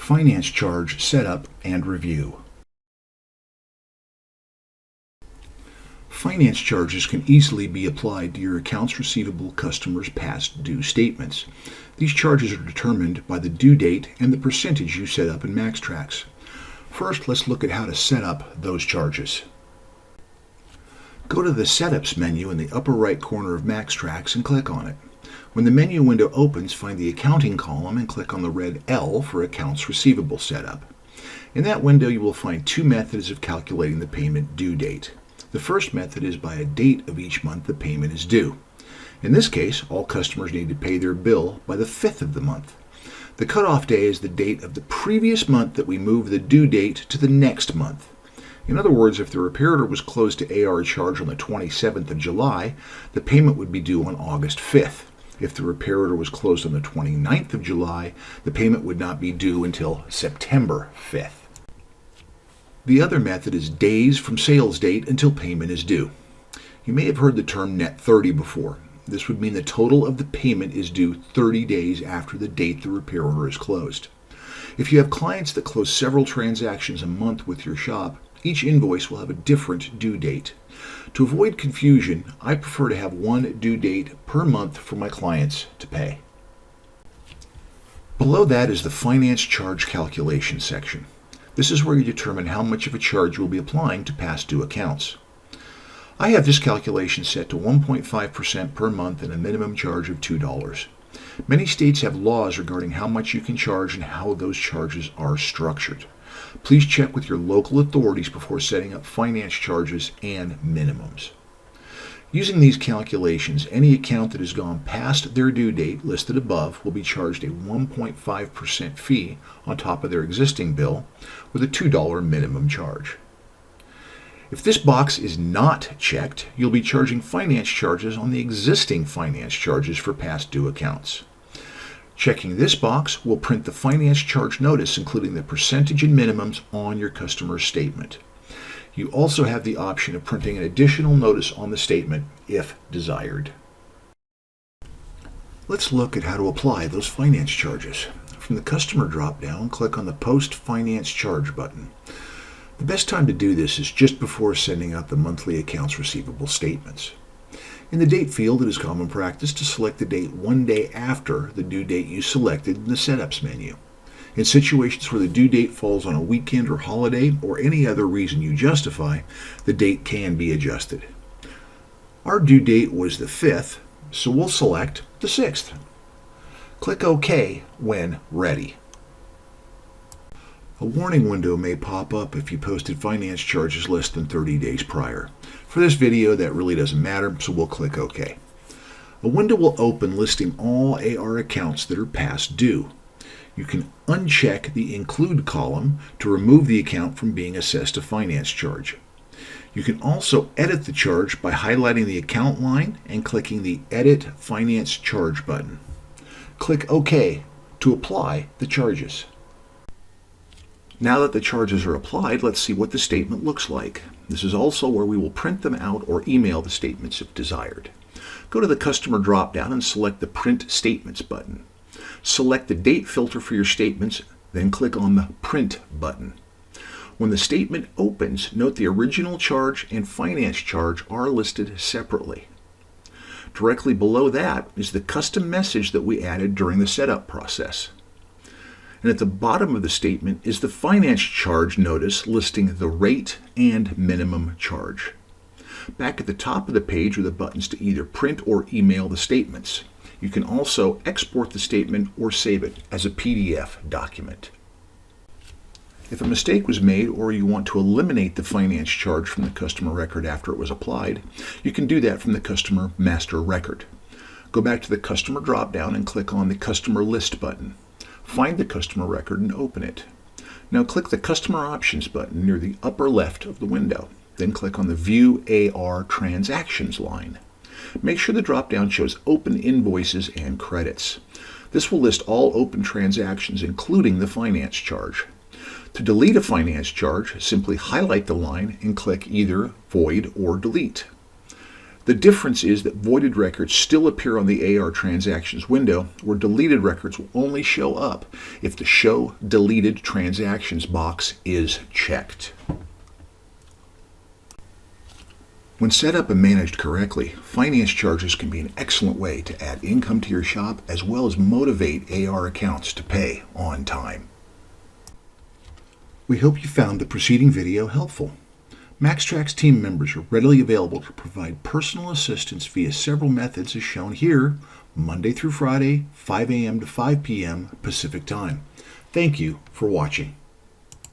Finance charge setup and review. Finance charges can easily be applied to your accounts receivable customers' past due statements. These charges are determined by the due date and the percentage you set up in MaxxTraxx. First, let's look at how to set up those charges. Go to the Setups menu in the upper right corner of MaxxTraxx and click on it. When the menu window opens, find the Accounting column and click on the red L for Accounts Receivable Setup. In that window, you will find two methods of calculating the payment due date. The first method is by a date of each month the payment is due. In this case, all customers need to pay their bill by the 5th of the month. The cutoff day is the date of the previous month that we move the due date to the next month. In other words, if the repair order was closed to AR charge on the 27th of July, the payment would be due on August 5th. If the repair order was closed on the 29th of July, the payment would not be due until September 5th. The other method is days from sales date until payment is due. You may have heard the term net 30 before. This would mean the total of the payment is due 30 days after the date the repair order is closed. If you have clients that close several transactions a month with your shop, each invoice will have a different due date. To avoid confusion, I prefer to have one due date per month for my clients to pay. Below that is the finance charge calculation section. This is where you determine how much of a charge you will be applying to past due accounts. I have this calculation set to 1.5% per month and a minimum charge of $2. Many states have laws regarding how much you can charge and how those charges are structured. Please check with your local authorities before setting up finance charges and minimums. Using these calculations, any account that has gone past their due date listed above will be charged a 1.5% fee on top of their existing bill with a $2 minimum charge. If this box is not checked, you'll be charging finance charges on the existing finance charges for past due accounts. Checking this box will print the finance charge notice, including the percentage and minimums on your customer's statement. You also have the option of printing an additional notice on the statement if desired. Let's look at how to apply those finance charges. From the Customer drop-down, click on the Post Finance Charge button. The best time to do this is just before sending out the monthly accounts receivable statements. In the date field, it is common practice to select the date one day after the due date you selected in the Setups menu. In situations where the due date falls on a weekend or holiday or any other reason you justify, the date can be adjusted. Our due date was the 5th, so we'll select the 6th. Click OK when ready. A warning window may pop up if you posted finance charges less than 30 days prior. For this video, that really doesn't matter, so we'll click OK. A window will open listing all AR accounts that are past due. You can uncheck the Include column to remove the account from being assessed a finance charge. You can also edit the charge by highlighting the account line and clicking the Edit Finance Charge button. Click OK to apply the charges. Now that the charges are applied, let's see what the statement looks like. This is also where we will print them out or email the statements if desired. Go to the Customer drop-down and select the Print Statements button. Select the date filter for your statements, then click on the Print button. When the statement opens, note the original charge and finance charge are listed separately. Directly below that is the custom message that we added during the setup process. And at the bottom of the statement is the finance charge notice listing the rate and minimum charge. Back at the top of the page are the buttons to either print or email the statements. You can also export the statement or save it as a PDF document. If a mistake was made or you want to eliminate the finance charge from the customer record after it was applied, you can do that from the Customer Master Record. Go back to the Customer drop-down and click on the Customer List button. Find the customer record and open it. Now click the Customer Options button near the upper left of the window. Then click on the View AR Transactions line. Make sure the drop-down shows Open Invoices and Credits. This will list all open transactions, including the finance charge. To delete a finance charge, simply highlight the line and click either Void or Delete. The difference is that voided records still appear on the AR transactions window, where deleted records will only show up if the Show Deleted Transactions box is checked. When set up and managed correctly, finance charges can be an excellent way to add income to your shop as well as motivate AR accounts to pay on time. We hope you found the preceding video helpful. MaxxTraxx team members are readily available to provide personal assistance via several methods as shown here, Monday through Friday, 5 a.m. to 5 p.m. Pacific Time. Thank you for watching.